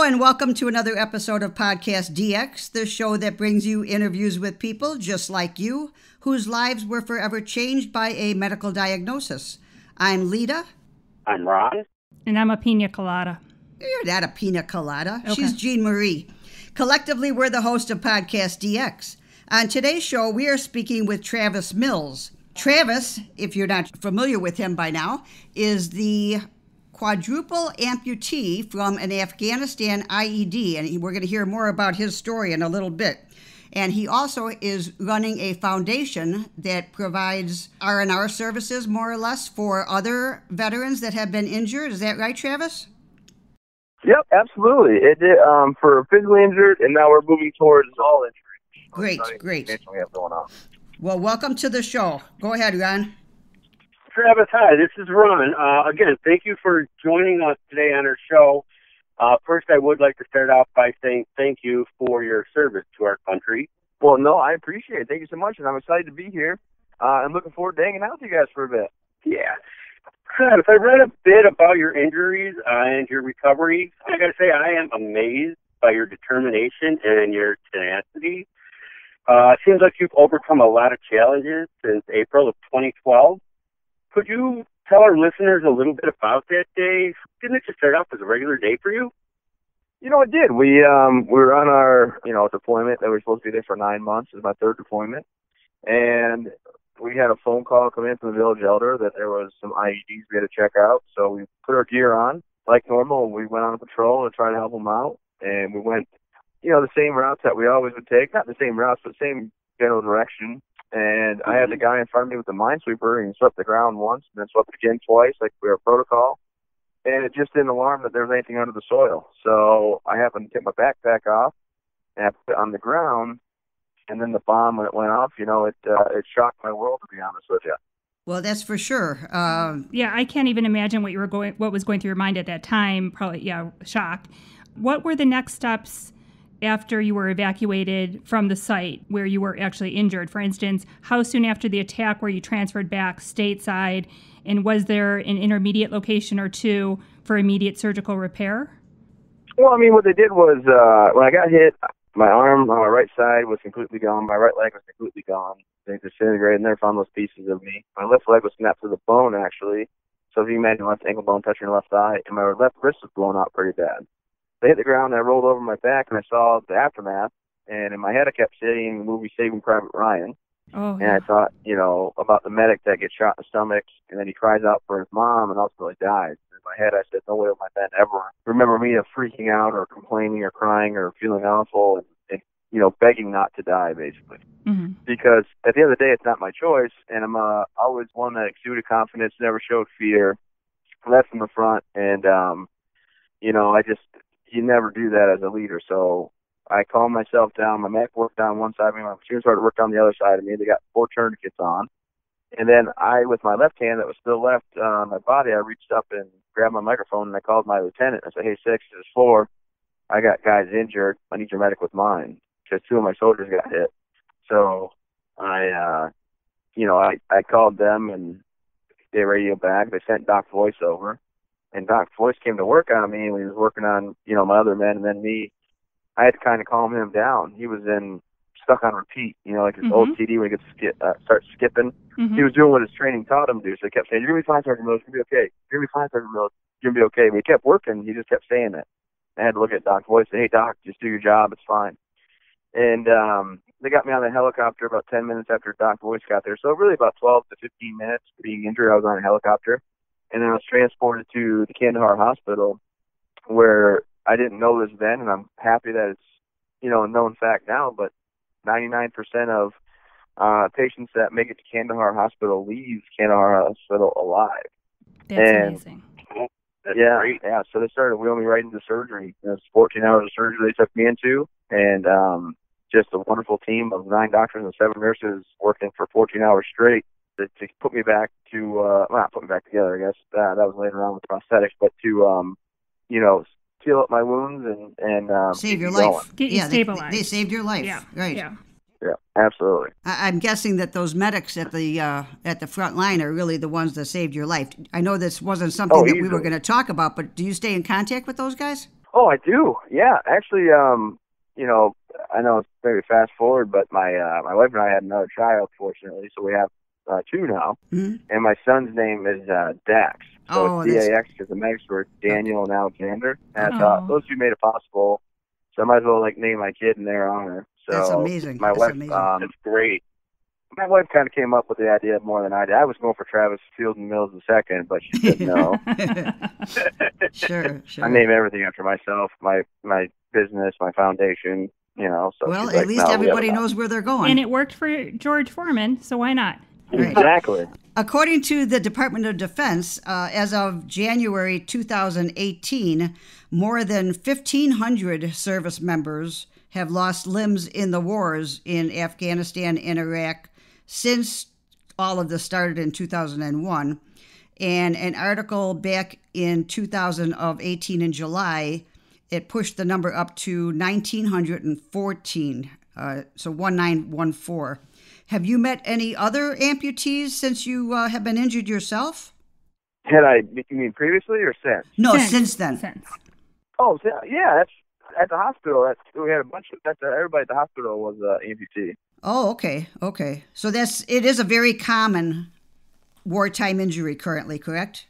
and welcome to another episode of PodcastDX, the show that brings you interviews with people just like you, whose lives were forever changed by a medical diagnosis. I'm Lita. I'm Ron. And I'm a pina colada. You're not a pina colada. Okay. She's Jean Marie. Collectively, we're the host of PodcastDX. On today's show, we are speaking with Travis Mills. Travis, if you're not familiar with him by now, is the quadruple amputee from an Afghanistan IED, and we're going to hear more about his story in a little bit. And he also is running a foundation that provides R&R services, more or less, for other veterans that have been injured. Is that right, Travis? Yep, absolutely. It did for physically injured, and now we're moving towards all injuries. Great. We have going on. Well, welcome to the show. Go ahead, Ron. Travis, hi, this is Ron. Again, thank you for joining us today on our show. First, I would like to start off by saying thank you for your service to our country. Well, no, I appreciate it. Thank you so much, and I'm excited to be here. I'm looking forward to hanging out with you guys for a bit. Yeah. Travis, I read a bit about your injuries and your recovery. I got to say, I am amazed by your determination and your tenacity. It seems like you've overcome a lot of challenges since April of 2012. Could you tell our listeners a little bit about that day? Didn't it just start off as a regular day for you? You know, it did. We were on our deployment that we were supposed to be there for 9 months. It was my third deployment, and we had a phone call come in from the village elder that there was some IEDs we had to check out. So we put our gear on like normal. We went on a patrol to try to help them out, and we went, the same routes that we always would take. Not the same routes, but same general direction. And I had the guy in front of me with the minesweeper, and he swept the ground once and then swept again twice, like we were protocol. And it just didn't alarm that there was anything under the soil. So I happened to take my backpack off and I put it on the ground. And then the bomb, when it went off, it shocked my world, to be honest with you. Well, that's for sure. Yeah, I can't even imagine what was going through your mind at that time. Probably, shocked. What were the next steps after you were evacuated from the site where you were actually injured? For instance, how soon after the attack were you transferred back stateside? And was there an intermediate location or two for immediate surgical repair? Well, what they did was when I got hit, my arm on my right side was completely gone. My right leg was completely gone. They disintegrated and never found those pieces of me. My left leg was snapped to the bone, actually. So if you imagine my left ankle bone touching your left thigh, and my left wrist was blown out pretty bad. They hit the ground, and I rolled over my back, and I saw the aftermath. And in my head, I kept seeing the movie Saving Private Ryan. Oh, and I thought, about the medic that gets shot in the stomach, and then he cries out for his mom and ultimately dies. In my head, I said, no way will my men ever remember me of freaking out or complaining or crying or feeling awful and begging not to die, basically. Mm-hmm. Because at the end of the day, it's not my choice, and I'm always one that exuded confidence, never showed fear, led from the front, and, you never do that as a leader. So I calmed myself down. My mech worked down one side of me. My machine started to work on the other side of me. They got 4 tourniquets on. And then I, with my left hand that was still left on my body, I reached up and grabbed my microphone, and I called my lieutenant. I said, hey, 6, this is 4. I got guys injured. I need your medic with mine, because 2 of my soldiers got hit. So I called them, and they radioed back. They sent Doc Voice over. And Doc Voice came to work on me, and he was working on, my other men, and then me. I had to kind of calm him down. He was stuck on repeat, like his old CD when he gets starts skipping. Mm-hmm. He was doing what his training taught him to do, so he kept saying, you're going to be fine, Sergeant Mills, you're going to be okay. You're going to be fine, Sergeant Mills, you're going to be okay. But he kept working, he just kept saying it. I had to look at Doc Voice and say, hey, Doc, just do your job, it's fine. And they got me on the helicopter about 10 minutes after Doc Voice got there. So really about 12 to 15 minutes being injured, I was on a helicopter. And then I was transported to the Kandahar Hospital, where I didn't know this then, and I'm happy that it's, a known fact now, but 99% of patients that make it to Kandahar Hospital leave Kandahar Hospital alive. That's amazing. That's great. Yeah. So they started wheeling me right into surgery. It was 14 hours of surgery they took me into, and just a wonderful team of 9 doctors and 7 nurses working for 14 hours straight to put me back to, not put me back together, I guess. That was later on with prosthetics, but to, seal up my wounds and save your life. Get you stabilized. They saved your life. Yeah. Right. Yeah. Yeah, absolutely. I'm guessing that those medics at the front line are really the ones that saved your life. I know this wasn't something that we were going to talk about, but do you stay in contact with those guys? Oh, I do. Yeah, actually, I know it's very fast forward, but my wife and I had another child, fortunately, so we have two now. Mm-hmm. And my son's name is Dax. So it's D-A-X because the Meg's were Daniel and Alexander. And I thought those two made it possible, so I might as well name my kid in their honor. So that's amazing. My wife, amazing. That's great. My wife kind of came up with the idea more than I did. I was going for Travis Field and Mills II, but she said no. Sure. I name everything after myself, my business, my foundation, So well, at like, least everybody knows where they're going. And it worked for George Foreman, so why not? Right. Exactly. According to the Department of Defense, as of January 2018, more than 1,500 service members have lost limbs in the wars in Afghanistan and Iraq since all of this started in 2001. And an article back in 2018 in July, it pushed the number up to 1,914, so 1914. Have you met any other amputees since you have been injured yourself? You mean previously or since? No, since then. Oh, yeah, that's at the hospital. We had a bunch of everybody at the hospital was amputee. Oh, okay. So it is a very common wartime injury currently, correct?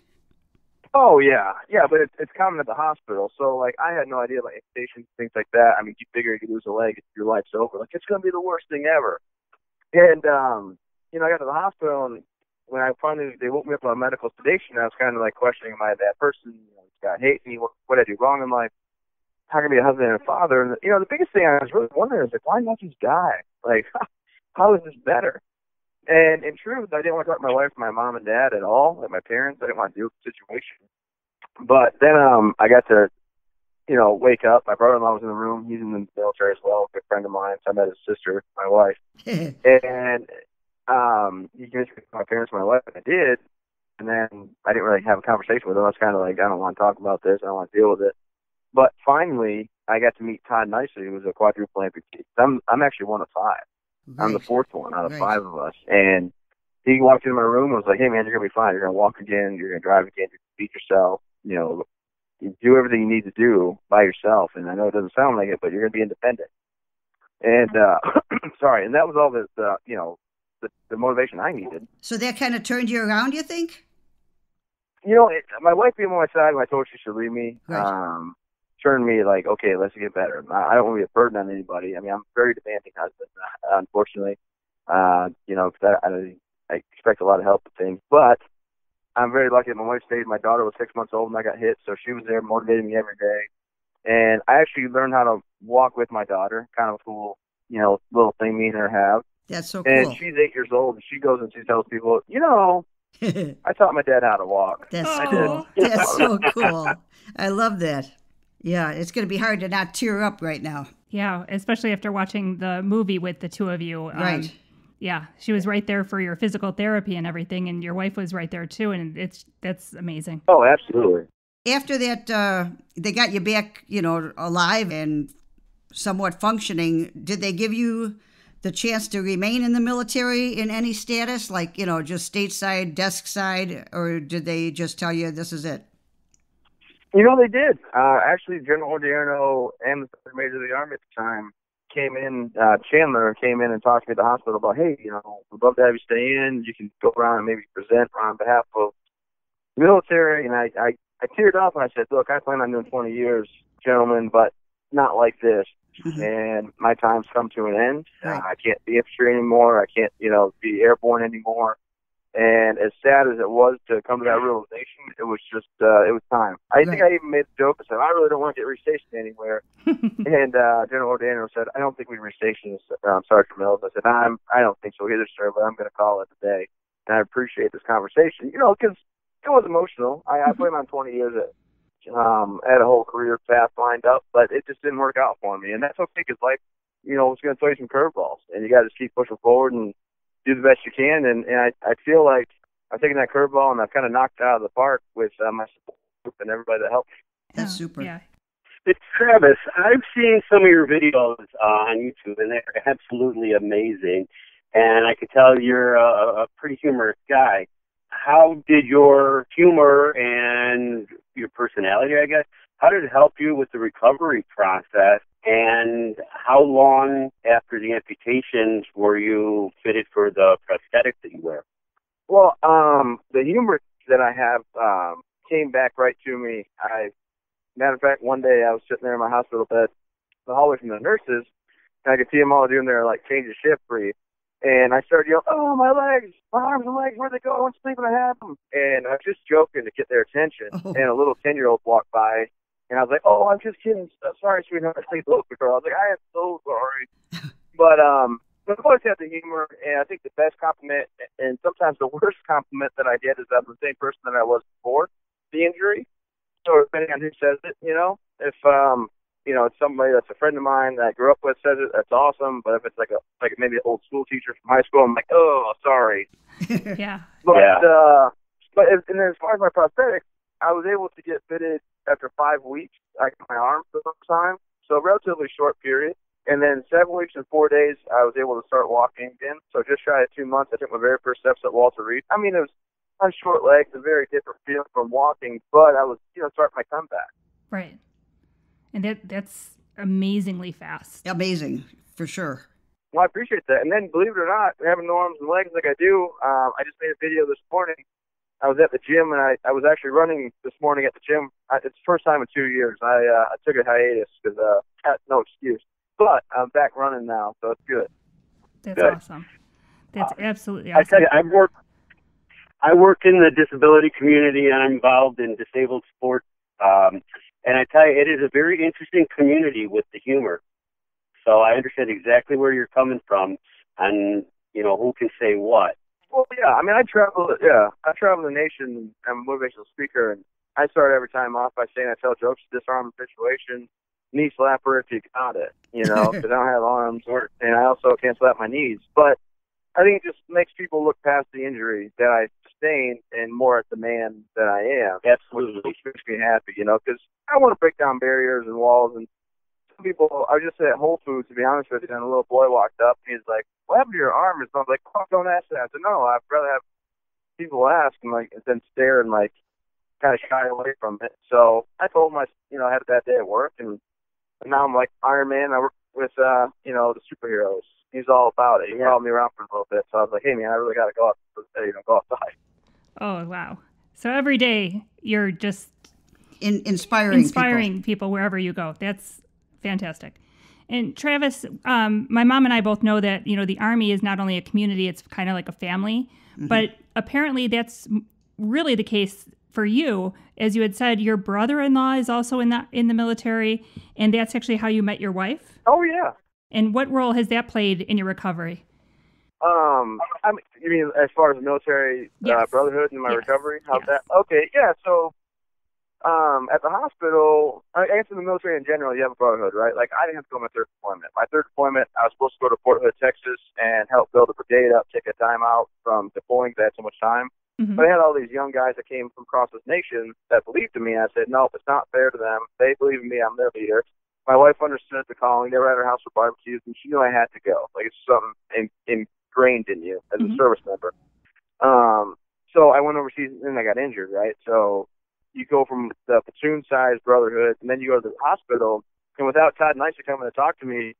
Oh yeah, but it's common at the hospital. So like, I had no idea about amputations, things like that. I mean, you figure you could lose a leg, your life's over. Like, it's gonna be the worst thing ever. And I got to the hospital, and when they woke me up on medical sedation, I was kind of like questioning, am I that person? This guy hates me. What did I do wrong in life? How can I be a husband and a father? And the biggest thing I was really wondering is, like, why not just die? Like, how is this better? And in truth, I didn't want to talk to my wife, my mom and dad at all, like my parents. I didn't want to deal with the situation. But then I got to, wake up. My brother-in-law was in the room. He's in the military as well, a good friend of mine. So I met his sister, my wife. And he convinced me to my parents and my wife, and I did. And then I didn't really have a conversation with them. I was kind of like, I don't want to talk about this. I don't want to deal with it. But finally, I got to meet Todd Nicely, who was a quadruple amputee. I'm actually one of five. Right. I'm the fourth one out of five of us. And he walked into my room and was like, hey, man, you're going to be fine. You're going to walk again. You're going to drive again. You're going to feed yourself. You do everything you need to do by yourself. And I know it doesn't sound like it, but you're going to be independent. And, sorry, and that was all the motivation I needed. So that kind of turned you around, you think? My wife being on my side when I told her she should leave me, turned me like, okay, let's get better. I don't want to be a burden on anybody. I mean, I'm a very demanding husband, unfortunately. Because I expect a lot of help with things. But I'm very lucky that my wife stayed. My daughter was 6 months old when I got hit, so she was there motivating me every day. And I actually learned how to walk with my daughter, kind of a cool, little thing me and her have. That's so cool. And she's 8 years old, and she goes and she tells people, I taught my dad how to walk. That's cool. That's so cool. I love that. Yeah, it's going to be hard to not tear up right now. Yeah, especially after watching the movie with the two of you. Right. Yeah, she was right there for your physical therapy and everything, and your wife was right there too, and that's amazing. Oh, absolutely. After that, they got you back, alive and somewhat functioning. Did they give you the chance to remain in the military in any status, like, just stateside, desk side, or did they just tell you this is it? They did. Actually, General Odierno and the Third Major of the Army at the time Chandler came in and talked to me at the hospital about, hey, we'd love to have you stay in. You can go around and maybe present on behalf of the military. And I teared up and I said, look, I plan on doing 20 years, gentlemen, but not like this. Mm-hmm. And my time's come to an end. Right. I can't be infantry anymore. I can't, be airborne anymore. And as sad as it was to come to that realization, it was just, it was time. I think I even made a joke. I said, I really don't want to get restationed anywhere. And General Ordano said, I don't think we restation Sergeant Mills. I said, I don't think so either, sir, but I'm going to call it a day. And I appreciate this conversation, because it was emotional. I planned on 20 years had a whole career path lined up, but it just didn't work out for me. And that's okay, because life, it's going to throw you some curveballs, and you got to just keep pushing forward and do the best you can. And I feel like I've taken that curveball and I've kind of knocked it out of the park with my support group and everybody that helped me. That's super. Yeah. It's Travis. I've seen some of your videos on YouTube, and they're absolutely amazing. And I could tell you're a pretty humorous guy. How did your humor and your personality, I guess, How did it help you with the recovery process? And how long after the amputations were you fitted for the prosthetics that you wear? Well, the humor that I have came back right to me. Matter of fact, one day I was sitting there in my hospital bed, the hallway from the nurses, and I could see them all doing their change of shift brief. And I started yelling, "Oh, my legs, my arms and legs, where'd they go? I'm sleeping, I have them." And I was just joking to get their attention. Oh. And a little 10-year-old walked by, and I was like, "Oh, I'm just kidding. Sorry, sweetheart." I looked at her. I was like, "I am so sorry." But I've always had the humor, and I think the best compliment, and sometimes the worst compliment that I get, is that I'm the same person that I was before the injury. So depending on who says it, if it's somebody that's a friend of mine that I grew up with says it, that's awesome. But if it's like maybe an old school teacher from high school, I'm like, "Oh, sorry." Yeah. But and then as far as my prosthetics, I was able to get fitted after 5 weeks. I got my arm for the first time, so a relatively short period. And then 7 weeks and 4 days, I was able to start walking again. So just shy of 2 months, I took my very first steps at Walter Reed. I mean, it was on short legs, a very different feeling from walking, but I was, starting my comeback. Right. And that's amazingly fast. Amazing, for sure. Well, I appreciate that. And then, believe it or not, having no arms and legs like I do, I just made a video this morning. I was at the gym, and I was actually running this morning at the gym. It's the first time in 2 years. I took a hiatus because I had no excuse. But I'm back running now, so it's good. That's awesome. That's absolutely awesome. I tell you, I work in the disability community, and I'm involved in disabled sports. And I tell you, it is a very interesting community with the humor. So I understand exactly where you're coming from, and who can say what. Well, yeah. I mean, I travel the nation. I'm a motivational speaker, and I start every time off by saying I tell jokes to disarm the situation. Knee slapper if you got it, because I don't have arms, and I also can't slap my knees. But I think it just makes people look past the injury that I sustained and more at the man that I am. Absolutely. Which makes me happy, because I want to break down barriers and walls. And some people, I was just at Whole Foods, to be honest with you, and a little boy walked up, and he's like, "What happened to your arm?" And I was like, "Oh, don't ask that." I said, "No, I'd rather have people ask and than stare and kind of shy away from it." So I told him I had a bad day at work, and now I'm like Iron Man. I work with the superheroes. He's all about it. He followed me around for a little bit, so I was like, "Hey man, I really got to go outside." Oh wow! So every day you're just inspiring people wherever you go. That's fantastic. And Travis, my mom and I both know that the Army is not only a community; it's kind of like a family. Mm-hmm. But apparently, that's really the case for you. As you had said, your brother-in-law is also in the military, and that's actually how you met your wife? Oh, yeah. And what role has that played in your recovery? You mean as far as the military brotherhood and my recovery? How's that? Okay, yeah, so at the hospital, I guess in the military in general, you have a brotherhood, right? Like, I didn't have to go on my third deployment. My third deployment, I was supposed to go to Fort Hood, Texas, and help build a brigade up, take a time out from deploying because I had so much time. Mm-hmm. But I had all these young guys that came from across this nation that believed in me. I said, "No, it's not fair to them. They believe in me. I'm their leader." My wife understood the calling. They were at her house for barbecues, and she knew I had to go. Like, it's something ingrained in you as a service member. So I went overseas, and I got injured, right? So you go from the platoon-sized brotherhood, and then you go to the hospital, and without Todd Nicer coming to talk to me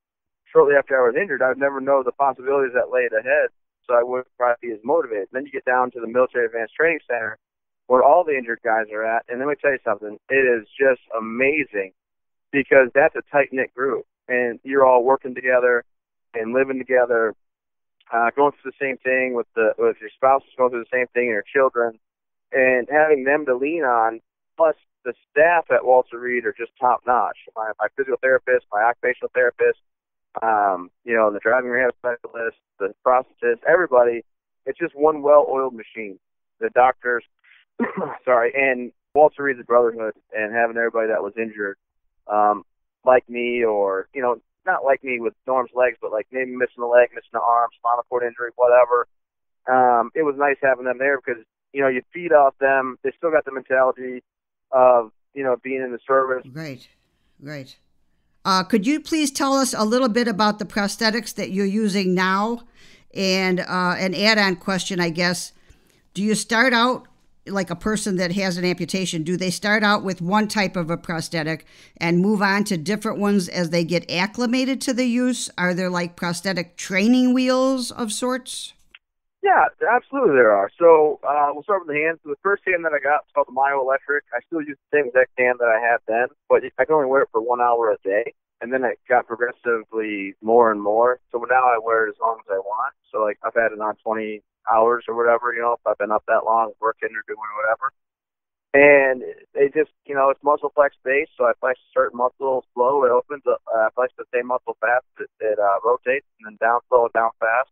shortly after I was injured, I would never know the possibilities that laid ahead. So I wouldn't probably be as motivated. Then you get down to the Military Advanced Training Center where all the injured guys are at. And let me tell you something. It is just amazing because that's a tight-knit group. And you're all working together and living together, going through the same thing with your spouse is going through the same thing and your children. And having them to lean on, plus the staff at Walter Reed are just top-notch. My physical therapist, my occupational therapist, the driving rehab specialist, the prosthetist, everybody, it's just one well-oiled machine. The doctors, and Walter Reed's brotherhood, and having everybody that was injured, like me, or, not like me with Norm's legs, but like maybe missing a leg, missing an arm, spinal cord injury, whatever. It was nice having them there because, you feed off them. They still got the mentality of, being in the service. Right. Could you please tell us a little bit about the prosthetics that you're using now? And an add-on question, I guess. Do you start out like a person that has an amputation, do they start out with one type of a prosthetic and move on to different ones as they get acclimated to the use? Are there like prosthetic training wheels of sorts? Yeah, absolutely there are. So we'll start with the hands. So the first hand that I got is called the myoelectric. I still use the same exact hand that I had then, but I can only wear it for 1 hour a day. And then it got progressively more and more. So now I wear it as long as I want. So like I've had it on 20 hours or whatever, you know, if I've been up that long working or doing whatever. And it just, you know, it's muscle flex based. So I flex a certain muscle slow, it opens up. I flex the same muscle fast, it rotates, and then down slow, down fast.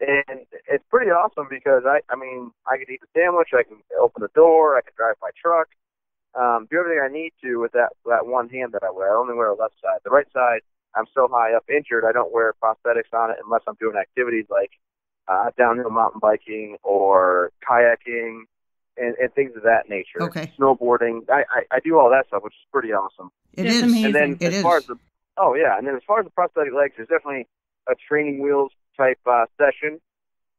And it's pretty awesome because I mean, I can eat a sandwich, I can open the door, I can drive my truck, do everything I need to with that one hand that I wear. I only wear a left side. The right side, I'm so high up injured, I don't wear prosthetics on it unless I'm doing activities like downhill mountain biking or kayaking and things of that nature. Okay. Snowboarding. I do all that stuff, which is pretty awesome. It is amazing. And then as far as the prosthetic legs, there's definitely a training wheels type session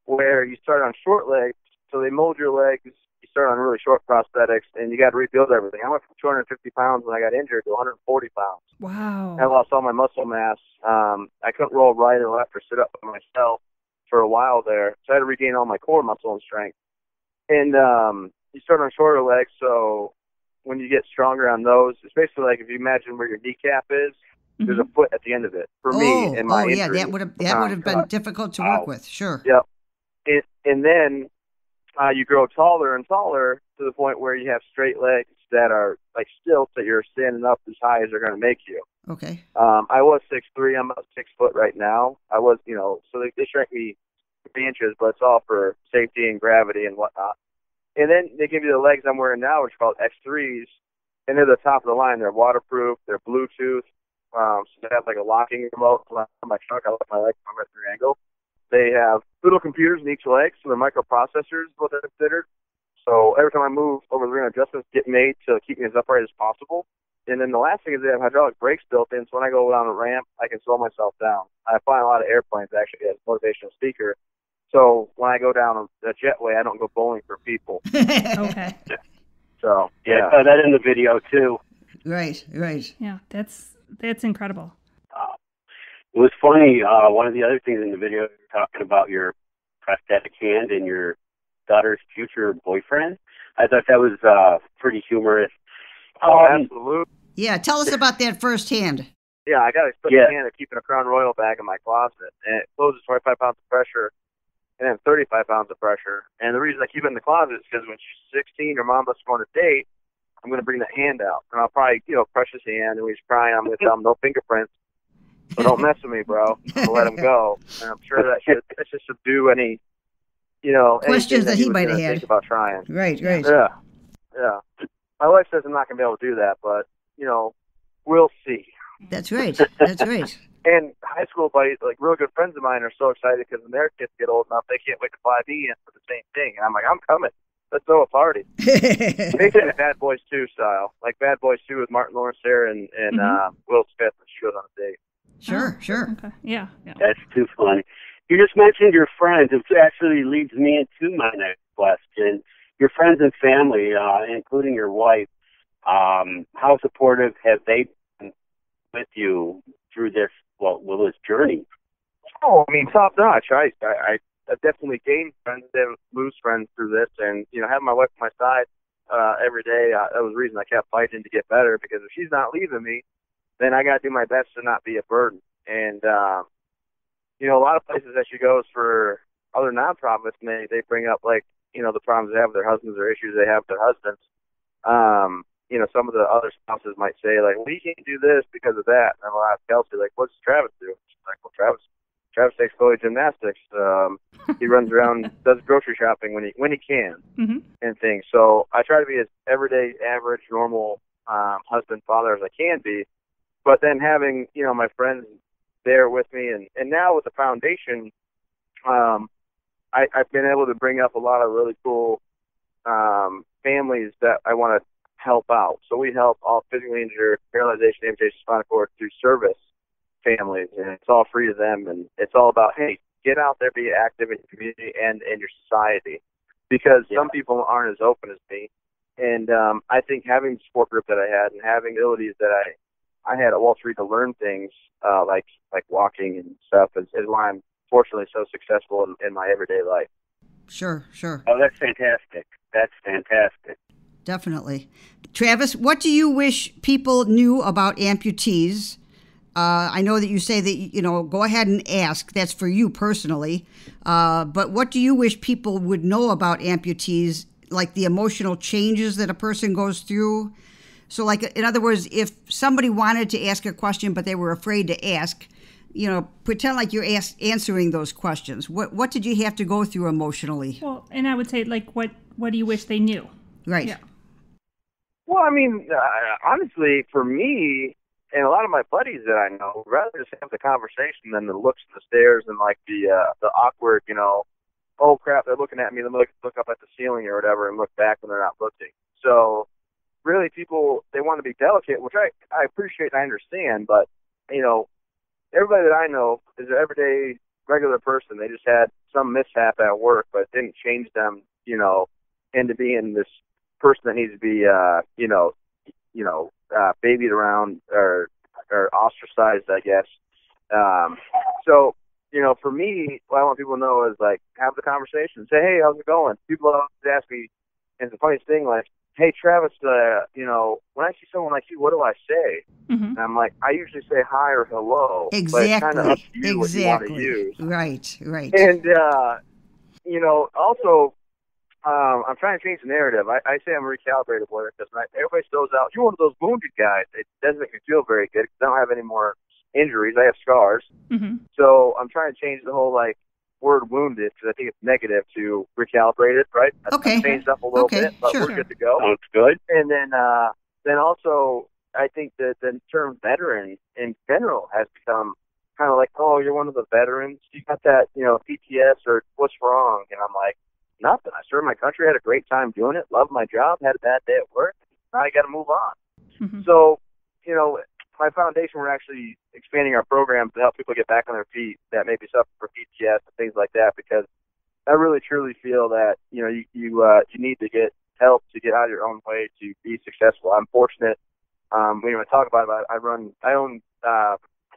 where you start on short legs, so they mold your legs. You start on really short prosthetics, and you got to rebuild everything. I went from 250 pounds when I got injured to 140 pounds. Wow. I lost all my muscle mass. I couldn't roll right or left or sit up by myself for a while there, so I had to regain all my core muscle and strength. And you start on shorter legs, so when you get stronger on those, it's basically like if you imagine where your kneecap is, there's a foot at the end of it. For me, in my injury, that would have been difficult to work with. Sure. Yep. And then you grow taller and taller to the point where you have straight legs that are like stilts that you're standing up as high as they're going to make you. Okay. I was 6'3". I'm about 6 foot right now. I was, you know, so they shrank me 3 inches, but it's all for safety and gravity and whatnot. And then they give you the legs I'm wearing now, which are called X3s, and they're the top of the line. They're waterproof. They're Bluetooth. So they have like a locking remote on my truck. I let my leg come at 3 angle. They have little computers in each leg, so they're microprocessors, what they're considered. So every time I move, over 300 adjustments get made to keep me as upright as possible. And then the last thing is they have hydraulic brakes built in, so when I go down a ramp, I can slow myself down. I fly a lot of airplanes, actually, as a motivational speaker. So when I go down a jetway, I don't go bowling for people. Okay. So, yeah. I saw that in the video, too. Right. Yeah, that's incredible. It was funny. One of the other things in the video, talking about your prosthetic hand and your daughter's future boyfriend. I thought that was pretty humorous. Absolutely. Yeah, tell us about that firsthand. Yeah, I got a special hand of keeping a Crown Royal bag in my closet, and it closes 25 pounds of pressure and then 35 pounds of pressure. And the reason I keep it in the closet is because when she's 16, her mom lets her go on a date, I'm going to bring that hand out. And I'll probably, precious hand, and when he's crying, I'm going to tell him no fingerprints. So don't mess with me, bro. I'm going to let him go. And I'm sure that should subdue any, questions that he might have had. Think about trying. Right. Yeah. My wife says I'm not going to be able to do that, but, we'll see. That's right. And high school buddies, like real good friends of mine, are so excited because when their kids get old enough, they can't wait to fly me in for the same thing. And I'm like, I'm coming. Let's throw a party. Basically Bad Boys 2 style. Like Bad Boys 2 with Martin Lawrence there and Will Smith when she goes on a date. Sure. Okay. Yeah. That's too funny. You just mentioned your friends, which actually leads me into my next question. Your friends and family, including your wife, how supportive have they been with you through this journey? Oh, I mean, top notch. I definitely gained friends, didn't lose friends through this, and having my wife on my side every day, that was the reason I kept fighting to get better. Because if she's not leaving me, then I got to do my best to not be a burden. And a lot of places that she goes for other nonprofits, and they bring up the problems they have with their husbands or issues they have with their husbands. Some of the other spouses might say, like, well, you can't do this because of that. And I'll ask Kelsey, like, what does Travis do? She's like, well, Travis takes Chloe gymnastics. He runs around, does grocery shopping when he can, and things. So I try to be as everyday, average, normal husband, father as I can be. But then having, my friends there with me, and now with the foundation, I've been able to bring up a lot of really cool families that I want to help out. So we help all physically injured, paralyzation, amputation, spinal cord through service families, and it's all free to them. And it's all about, hey, get out there, be active in your community and in your society. because some people aren't as open as me. And I think having the support group that I had and having abilities that I had at Wall Street to learn things like walking and stuff is why I'm fortunately so successful in my everyday life. Sure. Oh, that's fantastic. That's fantastic. Definitely. Travis, what do you wish people knew about amputees? I know that you say that, go ahead and ask. That's for you personally. But what do you wish people would know about amputees, like the emotional changes that a person goes through? So, like, in other words, if somebody wanted to ask a question but they were afraid to ask, pretend like you're answering those questions. What did you have to go through emotionally? Well, and I would say, like, what do you wish they knew? Right. Yeah. Well, I mean, honestly, for me and a lot of my buddies that I know, rather just have the conversation than the looks and the stares and like the awkward, oh crap, they're looking at me, then look up at the ceiling or whatever and look back when they're not looking. So really, people, they want to be delicate, which I appreciate and I understand, but everybody that I know is an everyday regular person. They just had some mishap at work, but it didn't change them, into being this person that needs to be, babied around or ostracized, I guess. So, for me, what I want people to know is, like, have the conversation. Say, hey, how's it going? People always ask me, and it's the funniest thing, like, hey, Travis, when I see someone like you, what do I say? Mm-hmm. And I'm like, I usually say hi or hello. Exactly. But it's kind of up to you what you want to use. Right. And, also, I'm trying to change the narrative. I say I'm a recalibrated lawyer because everybody throws out, you're one of those wounded guys. It doesn't make me feel very good because I don't have any more injuries. I have scars. Mm-hmm. So I'm trying to change the whole, like, word wounded because I think it's negative to recalibrated, right? Okay. I've changed up a little bit, but sure. We're good to go. Sounds good. And then also, I think that the term veteran in general has become kind of like, oh, you're one of the veterans. You got that, PTS or what's wrong? And I'm like, nothing. I served my country, had a great time doing it, loved my job, had a bad day at work. Now I got to move on. Mm-hmm. So, my foundation, we're actually expanding our programs to help people get back on their feet that maybe suffer from PTS and things like that, because I really truly feel that, you need to get help to get out of your own way to be successful. I'm fortunate. When I talk about it, I own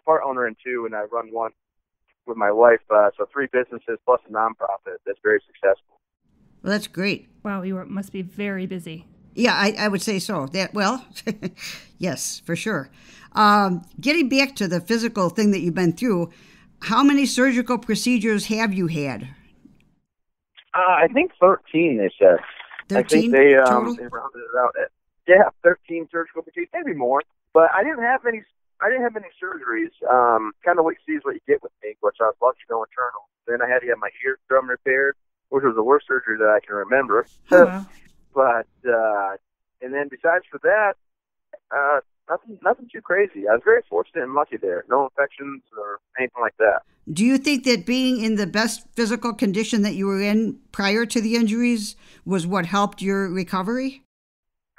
part owner in two, and I run one with my wife. So 3 businesses plus a nonprofit that's very successful. Well, that's great. Wow, you must be very busy. Yeah, I would say so. Yes, for sure. Getting back to the physical thing that you've been through, how many surgical procedures have you had? I think 13, they said. 13 I think they total? They rounded it out at 13 surgical procedures, maybe more. But I didn't have any surgeries. Kind of what you see is what you get with me, which I was lucky to go internal. Then I had to get my eardrum repaired, which was the worst surgery that I can remember. Oh, wow. But and then besides for that, nothing too crazy. I was very fortunate and lucky there. No infections or anything like that. Do you think that being in the best physical condition that you were in prior to the injuries was what helped your recovery?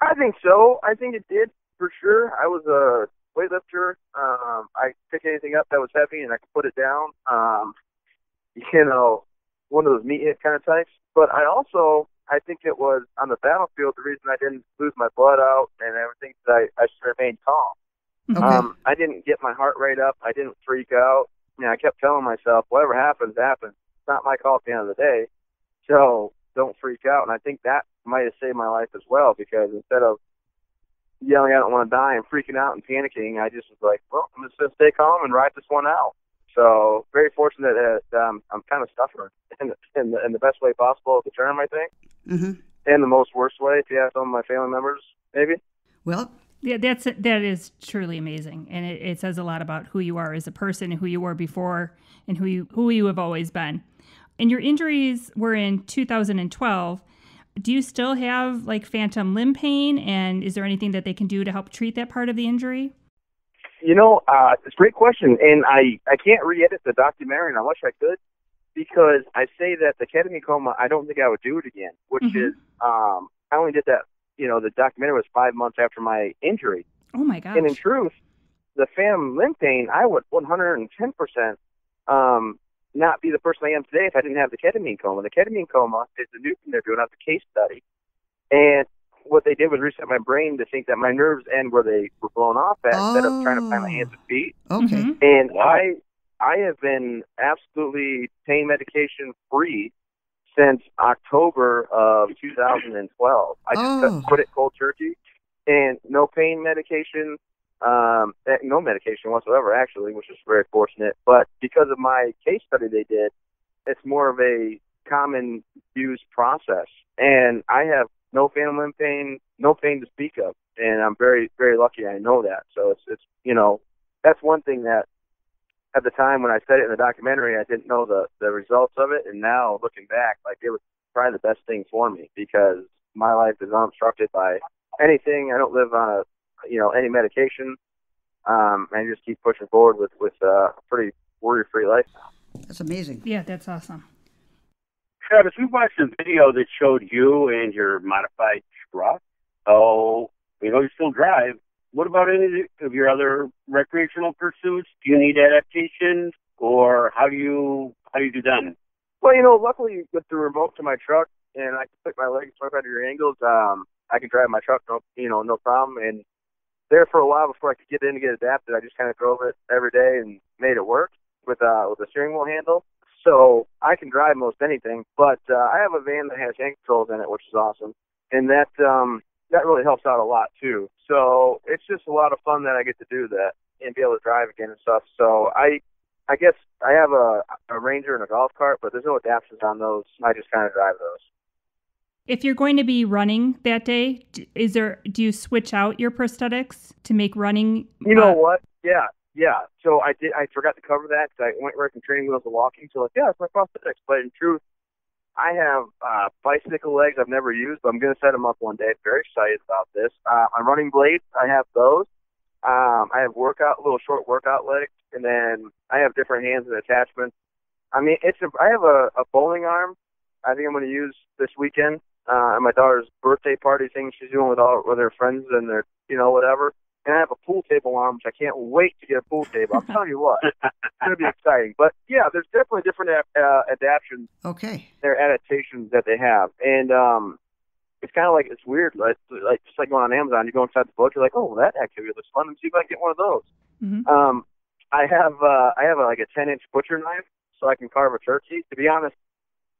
I think so. I think it did, for sure. I was a weightlifter. I pick anything up that was heavy and I could put it down. One of those meathead kind of types. But I think it was on the battlefield the reason I didn't lose my blood out and everything, that I remained calm. Okay. I didn't get my heart rate up. I didn't freak out. I kept telling myself, whatever happens, happens. It's not my call at the end of the day. So don't freak out. And I think that might have saved my life as well, because instead of yelling, I don't want to die, and freaking out and panicking, I just was like, well, I'm just going to stay calm and ride this one out. So very fortunate that I'm kind of suffering in the best way possible of the term, I think. Mm-hmm. And the most worst way, if you have some of my family members, maybe. Well, yeah, that is truly amazing, and it says a lot about who you are as a person, and who you were before, and who you have always been. And your injuries were in 2012. Do you still have like phantom limb pain, and is there anything that they can do to help treat that part of the injury? It's a great question, and I can't re-edit the documentary, and I wish I could, because I say that the ketamine coma, I don't think I would do it again, which mm-hmm. is, I only did that, the documentary was 5 months after my injury. Oh my gosh. And in truth, the phantom limb pain, I would 110% not be the person I am today if I didn't have the ketamine coma. The ketamine coma is the new thing they're doing. That's a case study. And what they did was reset my brain to think that my nerves end where they were blown off at instead of trying to find my hands and feet. Okay. And I have been absolutely pain medication free since October of 2012. I just put it cold turkey and no pain medication, no medication whatsoever, actually, which is very fortunate. But because of my case study they did, it's more of a common used process. And I have no phantom limb pain, no pain to speak of. And I'm very, very lucky I know that. So it's that's one thing that at the time when I said it in the documentary, I didn't know the results of it. And now looking back, like, it was probably the best thing for me because my life is unobstructed by anything. I don't live on any medication. I just keep pushing forward with a pretty worry-free life now. That's amazing. Yeah, that's awesome. Travis, we watched a video that showed you and your modified truck. Oh, you still drive. What about any of your other recreational pursuits? Do you need adaptation, or how do you do them? Well, luckily with the remote to my truck, and I can put my legs 25-degree angles, I can drive my truck no problem. And there for a while before I could get in to get adapted, I just kind of drove it every day and made it work with a steering wheel handle. So I can drive most anything, but I have a van that has hand controls in it, which is awesome, and that really helps out a lot too. So it's just a lot of fun that I get to do that and be able to drive again and stuff. So I guess I have a Ranger and a golf cart, but there's no adaptions on those. I just kind of drive those. If you're going to be running that day, do you switch out your prosthetics to make running? You know what? Yeah. So I forgot to cover that because I went right from training wheels to walking. So it's my prosthetics. But in truth, I have bicycle legs I've never used, but I'm going to set them up one day. I'm very excited about this. My running blades, I have those. I have little short workout legs, and then I have different hands and attachments. I mean, I have a bowling arm I think I'm going to use this weekend at my daughter's birthday party thing she's doing with her friends and their, whatever. And I have a pool table arm, which I can't wait to get a pool table. I'm telling you what, it's going to be exciting. But yeah, there's definitely different adaptations. Okay. There are adaptations that they have, and it's kind of like, it's weird, like just like going on Amazon. You go inside the book, you're like, oh, that activity looks fun. Let me see if I can get one of those. Mm-hmm. I have like a 10-inch butcher knife, so I can carve a turkey. To be honest,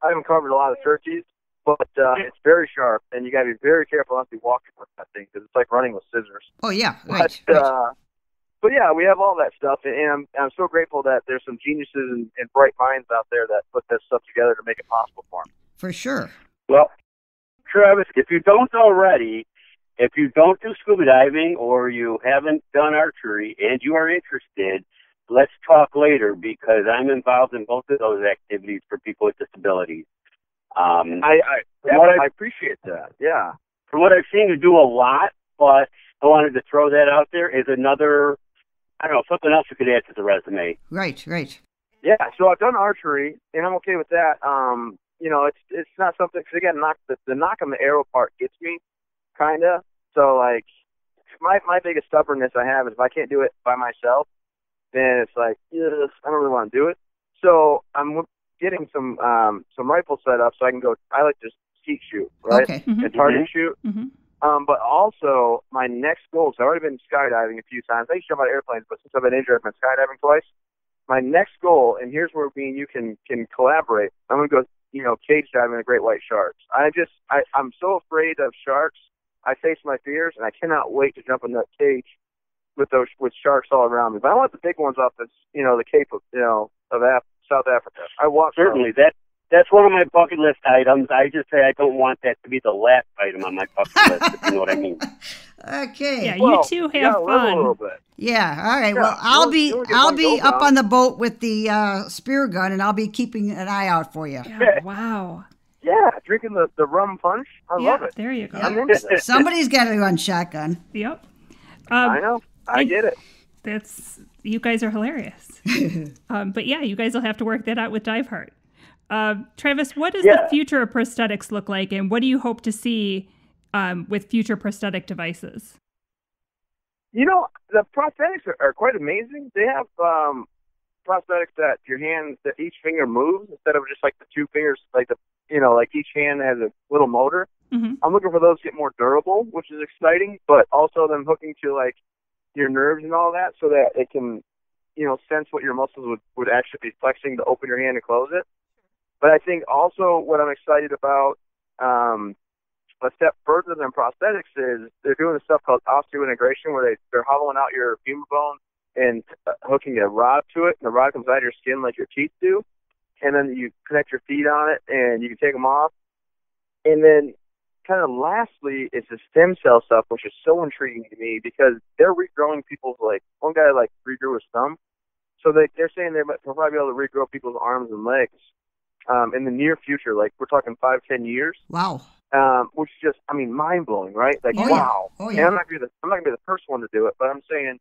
I haven't carved a lot of turkeys, but it's very sharp, and you got to be very careful not to be walking with that thing because it's like running with scissors. Oh yeah, right. But yeah, we have all that stuff, and I'm so grateful that there's some geniuses and bright minds out there that put this stuff together to make it possible for them. For sure. Well, Travis, if you don't already, if you don't do scuba diving or you haven't done archery and you are interested, let's talk later because I'm involved in both of those activities for people with disabilities. I appreciate that. Yeah. From what I've seen, you do a lot, but I wanted to throw that out there as another, something else you could add to the resume. Right. Yeah, so I've done archery, and I'm okay with that. It's not something, because again, the knock on the arrow part gets me, kind of. So, like, my biggest stubbornness I have is if I can't do it by myself, then it's like, yes, I don't really want to do it. So I'm getting some rifles set up so I can go, I like to skeet shoot, right? Okay. Mm-hmm. And target shoot. Mm-hmm. But also, my next goal, so I've already been skydiving a few times. I used to jump out of airplanes, but since I've been injured, I've been skydiving twice. My next goal, and here's where me and you can collaborate, I'm going to go, cage diving with great white sharks. I'm so afraid of sharks. I face my fears, and I cannot wait to jump in that cage with sharks all around me. But I want the big ones off the Cape of South Africa. Certainly. That's one of my bucket list items. I just say I don't want that to be the last item on my bucket list, if you know what I mean. Okay. Yeah, you two have fun. A little bit. Yeah. All right. Yeah, Well, I'll be up down. on the boat with the spear gun, and I'll be keeping an eye out for you. Yeah, wow. Yeah, drinking the rum punch. I love it. There you go. I'm into it. Somebody's got to run shotgun. Yep. I know. I get it. You guys are hilarious. But yeah, you guys will have to work that out with Diveheart. Travis, what does the future of prosthetics look like, and what do you hope to see with future prosthetic devices? The prosthetics are quite amazing. They have, prosthetics that your hand, that each finger moves instead of just like the two fingers, like like each hand has a little motor. Mm-hmm. I'm looking for those to get more durable, which is exciting, but also them hooking to like your nerves and all that so that it can, sense what your muscles would actually be flexing to open your hand and close it. But I think also what I'm excited about, a step further than prosthetics, is they're doing this stuff called osseointegration, where they're hollowing out your femur bone and hooking a rod to it, and the rod comes out of your skin like your teeth do, and then you connect your feet on it, and you can take them off. And then kind of lastly is the stem cell stuff, which is so intriguing to me because they're regrowing people's, like, one guy, like, regrew his thumb. So they're saying they'll probably be able to regrow people's arms and legs in the near future, like we're talking 5-10 years. Wow. Which is just, mind-blowing, right? Like, Oh, wow. Yeah. Oh, yeah. And I'm not gonna be the first one to do it, but I'm saying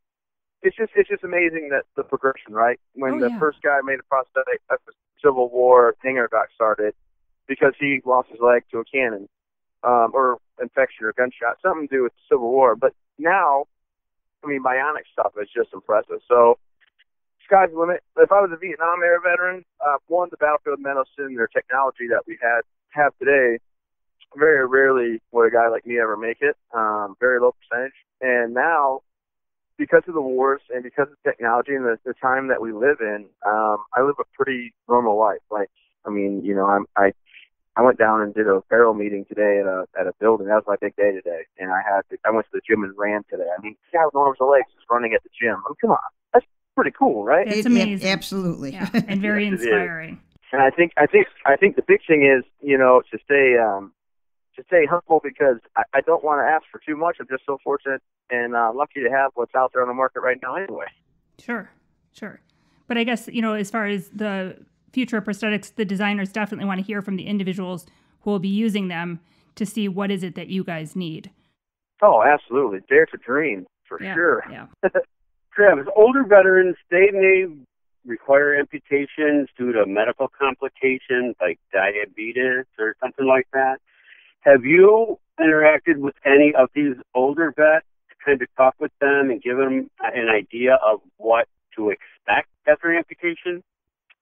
it's just amazing that the progression, right? When the first guy made a prosthetic, that's the Civil War hanger got started because he lost his leg to a cannon, or infection or gunshot, something to do with the Civil War. But now, bionic stuff is just impressive. So, sky's the limit. If I was a Vietnam era veteran, the battlefield medicine or technology that we have today, very rarely would a guy like me ever make it. Very low percentage. And now, because of the wars and because of technology and the time that we live in, I live a pretty normal life. Like, I went down and did a barrel meeting today at a building. That was my big day today. And I went to the gym and ran today. Guy with arms and legs is running at the gym. Come on. That's pretty cool, right? It's amazing. Absolutely. Yeah, and very inspiring. And I think the big thing is, to stay humble, because I don't want to ask for too much. I'm just so fortunate and lucky to have what's out there on the market right now anyway. Sure. But I guess, as far as the future of prosthetics, the designers definitely want to hear from the individuals who will be using them to see what is it that you guys need. Oh, absolutely. Dare to dream, for sure. Yeah. Travis, older veterans, they may require amputations due to medical complications like diabetes or something like that. Have you interacted with any of these older vets to kind of talk with them and give them an idea of what to expect after amputation?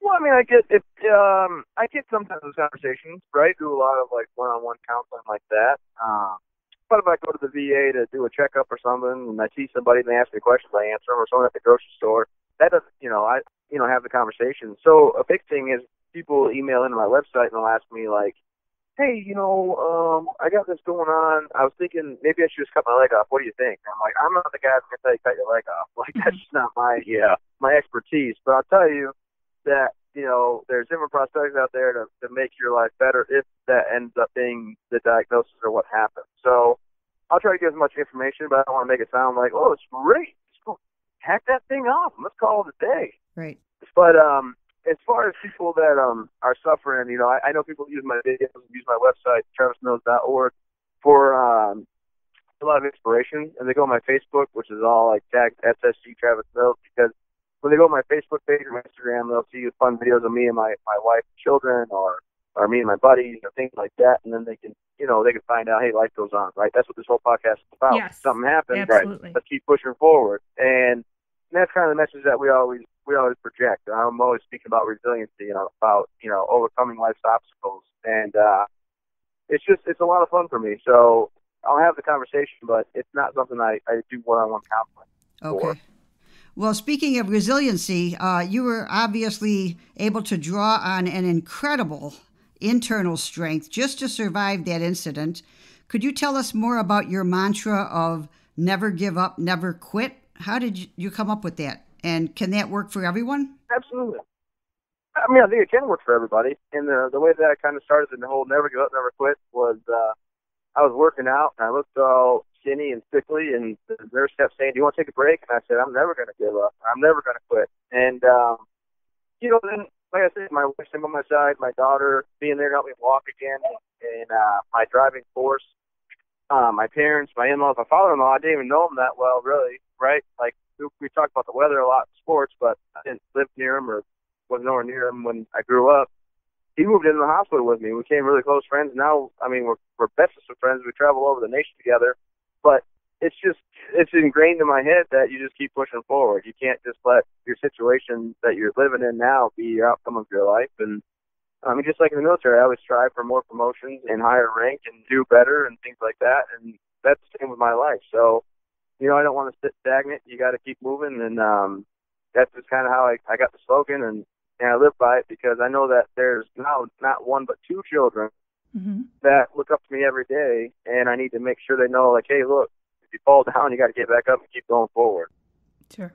Well, I get sometimes those conversations, right? Do a lot of like one-on-one counseling like that. But if I go to the VA to do a checkup or something, and I see somebody and they ask me questions, I answer them, or someone at the grocery store, that doesn't, I have the conversation. So a big thing is people email into my website and they'll ask me like, hey, I got this going on. I was thinking maybe I should just cut my leg off. What do you think? And I'm like, I'm not the guy that's going to tell you cut your leg off. Like, that's just not my expertise. But I'll tell you that, there's different prosthetics out there to make your life better if that ends up being the diagnosis or what happens. So I'll try to give as much information, but I don't want to make it sound like, oh, it's great. Just go hack that thing off and let's call it a day. Right. But as far as people that are suffering, I know people use my videos, use my website, travismills.org, for a lot of inspiration. And they go on my Facebook, which is all like tagged SSG Travis Mills, because when they go on my Facebook page or my Instagram, they'll see fun videos of me and my wife and children, or me and my buddies, or things like that. And then they can, they can find out, hey, life goes on, right? That's what this whole podcast is about. Yes, if something happens, absolutely. Right? Let's keep pushing forward. And that's kind of the message that we always project. I'm always speaking about resiliency, about overcoming life's obstacles, and it's a lot of fun for me. So I'll have the conversation, but it's not something I do one-on-one counseling for. Okay. Well, speaking of resiliency, you were obviously able to draw on an incredible internal strength just to survive that incident. Could you tell us more about your mantra of never give up, never quit? How did you come up with that? And can that work for everyone? Absolutely. I think it can work for everybody. And the way that I kind of started in the whole never give up, never quit was I was working out, and I looked all skinny and sickly, and the nurse kept saying, do you want to take a break? And I said, I'm never going to give up. I'm never going to quit. And, then, like I said, my wife sitting by my side, my daughter being there to help me walk again, and my driving force, my parents, my in-laws, my father-in-law, I didn't even know them that well, really, right? Like, we talked about the weather a lot in sports, but I didn't live near him or was nowhere near him when I grew up. He moved into the hospital with me. We became really close friends. Now, we're bestest of friends. We travel over the nation together. But it's ingrained in my head that you just keep pushing forward. You can't just let your situation that you're living in now be your outcome of your life. And I mean, just like in the military, I always strive for more promotions and higher rank and do better and things like that. And that's the same with my life. So, you know, I don't want to sit stagnant. You got to keep moving. And that's just kind of how I got the slogan. And I live by it because I know that there's now not one but two children that look up to me every day. And I need to make sure they know, like, hey, look, if you fall down, you got to get back up and keep going forward. Sure.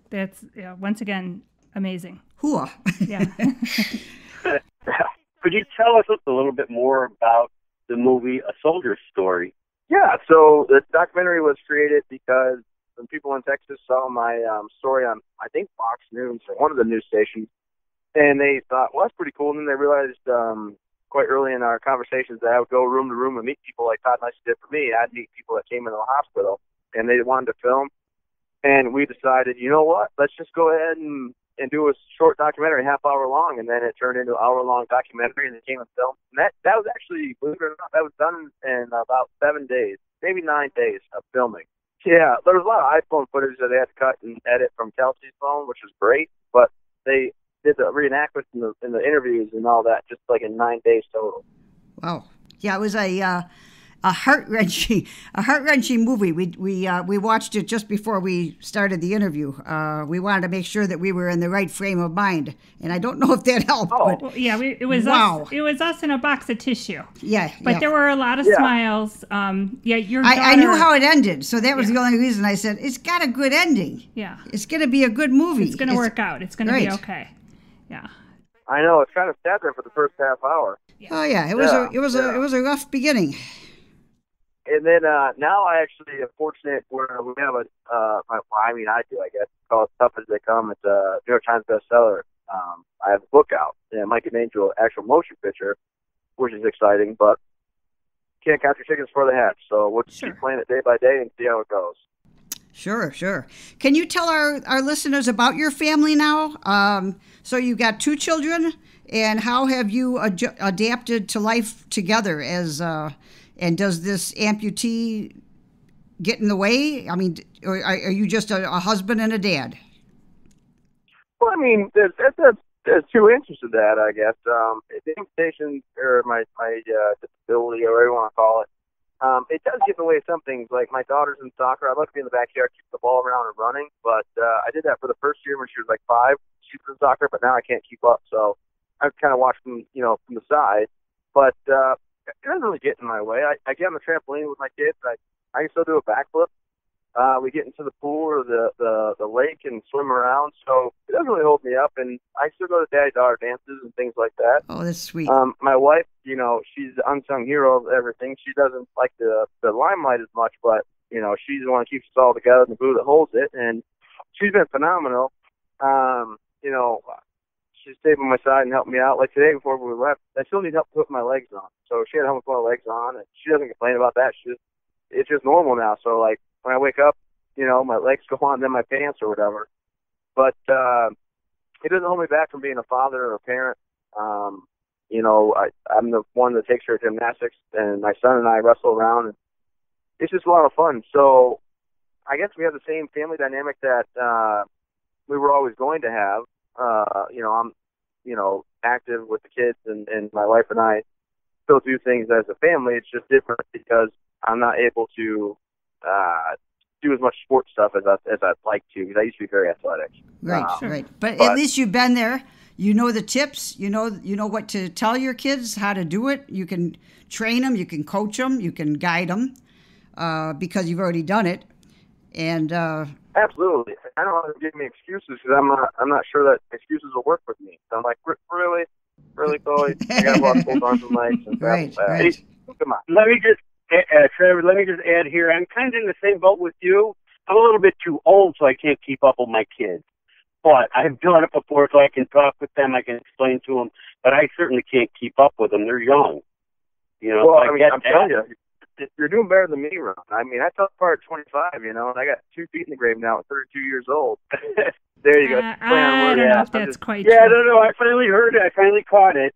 That's, once again, amazing. Hooah. Yeah. Could you tell us a little bit more about the movie A Soldier's Story? Yeah, so the documentary was created because some people in Texas saw my story on, I think, Fox News or one of the news stations, and they thought, well, that's pretty cool. And then they realized quite early in our conversations that I would go room to room and meet people like Todd Nice did for me. I'd meet people that came into the hospital, and they wanted to film. And we decided, you know what, let's just go ahead and do a short documentary, half-hour long, and then it turned into an hour-long documentary, and it came and filmed. And that was actually, believe it or not, that was done in about 7 days, maybe 9 days of filming. Yeah, there was a lot of iPhone footage that they had to cut and edit from Kelsey's phone, which was great, but they did the reenactments and the interviews and all that just like in 9 days total. Wow. Yeah, it was a heart-wrenching movie. We watched it just before we started the interview. We wanted to make sure that we were in the right frame of mind, and I don't know if that helped. Oh. But Well, yeah, it was us. It was us in a box of tissue. yeah, But there were a lot of smiles. Your daughter, I knew how it ended, so that was the only reason I said it's got a good ending. Yeah, It's going to be a good movie. it's going to work out. It's going to be okay. Yeah. I know, it's kind of sad there for the first half hour. Oh yeah, it was a rough beginning. And then now I actually am fortunate where we have I do, I guess. It's called Tough as They Come. It's a New York Times bestseller. I have a book out, and Mike and Angel, actual motion picture, which is exciting, but can't count your chickens before they hatch. So we'll just keep playing it day by day and see how it goes. Sure. Can you tell our listeners about your family now? So you got 2 children, and how have you adapted to life together as and does this amputee get in the way? I mean, or are you just a husband and a dad? Well, I mean, there's 2 answers to that, I guess. The amputation, or my disability, or whatever you want to call it, it does get in the way of some things. Like my daughter's in soccer. I love to be in the backyard, keep the ball around and running. But I did that for the first year when she was like 5. She was in soccer, but now I can't keep up. So I kind of watch them, from the side. But it doesn't really get in my way. I get on the trampoline with my kids. I can still do a backflip. We get into the pool or the lake and swim around. So it doesn't really hold me up. And I still go to daddy-daughter dances and things like that. Oh, that's sweet. My wife, she's the unsung hero of everything. She doesn't like the limelight as much, but, she's the one that keeps us all together and the glue that holds it. And she's been phenomenal. She stayed by my side and helped me out. Like today before we left, I still need help putting my legs on. So she had help put my legs on, and she doesn't complain about that. It's just normal now. So, like, when I wake up, my legs go on, then my pants or whatever. But it doesn't hold me back from being a father or a parent. I'm the one that takes her to gymnastics, and my son and I wrestle around, and it's just a lot of fun. So I guess we have the same family dynamic that we were always going to have. I'm, active with the kids, and my wife and I still do things as a family. It's just different because I'm not able to do as much sports stuff as I'd like to, because I used to be very athletic. Right, right. But at least you've been there. You know the tips. You know what to tell your kids, how to do it. You can train them. You can coach them. You can guide them because you've already done it. And absolutely, I don't want to give me excuses because I'm not sure that excuses will work with me. So I'm like, really, Chloe? I got a lot of full arms and legs and right. Hey, come on. Let me just, Trevor. Let me just add here. I'm kind of in the same boat with you. I'm a little bit too old, so I can't keep up with my kids. But I've done it before, so I can talk with them. I can explain to them. But I certainly can't keep up with them. They're young. Well, I'm telling you. You're doing better than me, Ron. I mean, I fell apart at 25, and I got 2 feet in the grave now at 32 years old. There you go. I don't know if that's quite true. true. No, I finally heard it. I finally caught it.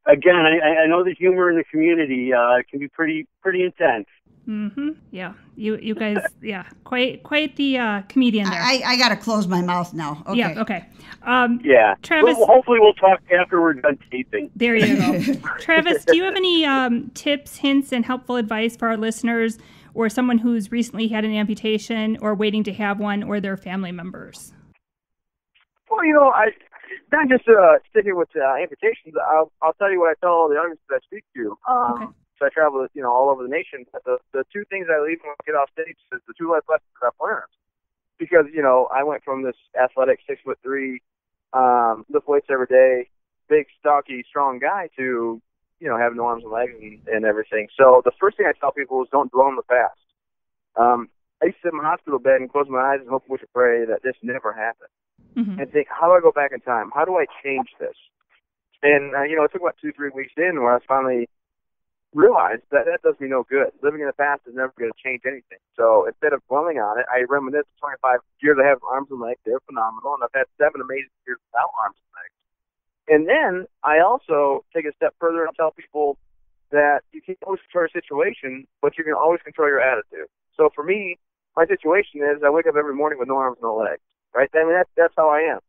again, I know the humor in the community can be pretty intense. Mm-hmm. Yeah. You guys, yeah, quite the comedian there. I got to close my mouth now. Okay. Yeah, okay. Yeah. Travis. Well, hopefully we'll talk after we're done taping. There you go. Travis, do you have any tips, hints, and helpful advice for our listeners or someone who's recently had an amputation or waiting to have one or their family members? Well, I not just sticking with amputations. I'll tell you what I tell all the audiences I speak to. Okay. So I travel, all over the nation. But the two things I leave when I get off stage is the two life lessons I've learned. Because, I went from this athletic 6'3", lift weights every day, big, stocky, strong guy to, having no arms and legs and everything. So the first thing I tell people is don't dwell on the past. I used to sit in my hospital bed and close my eyes and hope, wish, and pray that this never happened. Mm-hmm. And think, how do I go back in time? How do I change this? And, it took about 2-3 weeks in where I finally realized that does me no good. Living in the past is never going to change anything. So instead of dwelling on it, I reminisce 25 years I have arms and legs. They're phenomenal. And I've had 7 amazing years without arms and legs. And then I also take a step further and tell people that you can't always control your situation, but you can always control your attitude. So for me, my situation is I wake up every morning with no arms, no legs. Right? I mean, that's how I am.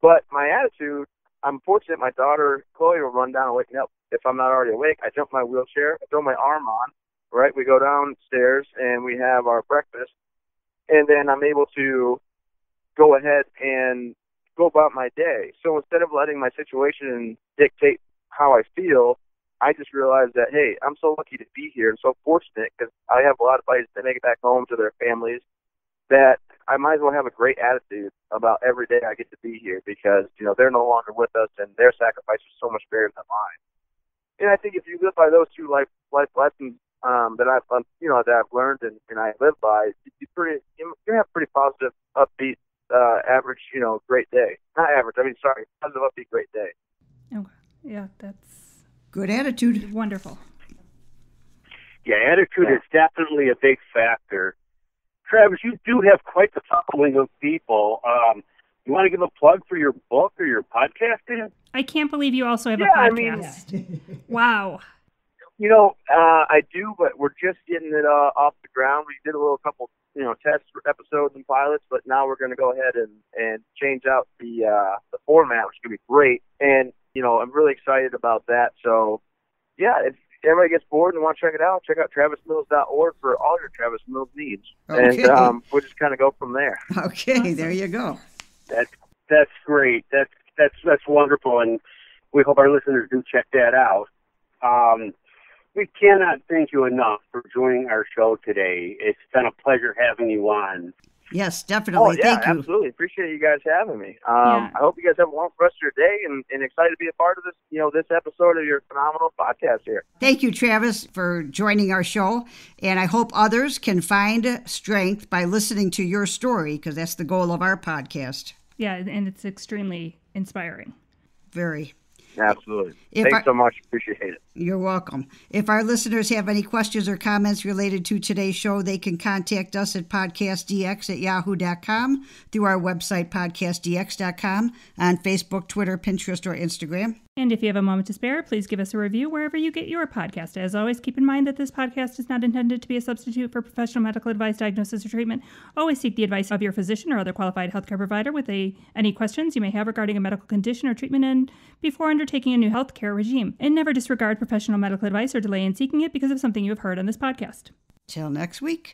But my attitude, I'm fortunate my daughter, Chloe, will run down and wake me up. If I'm not already awake, I jump in my wheelchair, I throw my arm on, right? We go downstairs and we have our breakfast. And then I'm able to go ahead and go about my day. So instead of letting my situation dictate how I feel, I just realized that, hey, I'm so lucky to be here and so fortunate because I have a lot of buddies that make it back home to their families that I might as well have a great attitude about every day I get to be here because, they're no longer with us and their sacrifice is so much bigger than mine. And I think if you live by those two life lessons that I've learned and I live by, you have pretty positive, upbeat, average, great day. Not average, positive, upbeat, great day. Okay. Yeah, that's good attitude. Wonderful. Yeah, attitude is definitely a big factor. Travis, you do have quite the following of people. You want to give a plug for your book or your podcast? I can't believe you also have a podcast. Wow. I do, but we're just getting it off the ground. We did a couple, test episodes and pilots, but now we're going to go ahead and change out the format, which is going to be great. And, I'm really excited about that. So, yeah, if everybody gets bored and want to check it out, check out travismills.org for all your Travis Mills needs. Okay. And we'll just kind of go from there. Okay, awesome. There you go. That's great. That's wonderful, and we hope our listeners do check that out. We cannot thank you enough for joining our show today. It's been a pleasure having you on. Yes, definitely. Thank you. Absolutely. Appreciate you guys having me. I hope you guys have a wonderful rest of your day and excited to be a part of this, this episode of your phenomenal podcast here. Thank you, Travis, for joining our show. And I hope others can find strength by listening to your story, because that's the goal of our podcast. Yeah, and it's extremely inspiring. Very. Absolutely. Thanks so much. Appreciate it. You're welcome. If our listeners have any questions or comments related to today's show, they can contact us at podcastdx@yahoo.com, through our website, podcastdx.com, on Facebook, Twitter, Pinterest, or Instagram. And if you have a moment to spare, please give us a review wherever you get your podcast. As always, keep in mind that this podcast is not intended to be a substitute for professional medical advice, diagnosis, or treatment. Always seek the advice of your physician or other qualified healthcare provider with any questions you may have regarding a medical condition or treatment and before undertaking a new healthcare regime. And never disregard professional medical advice or delay in seeking it because of something you have heard on this podcast. Till next week.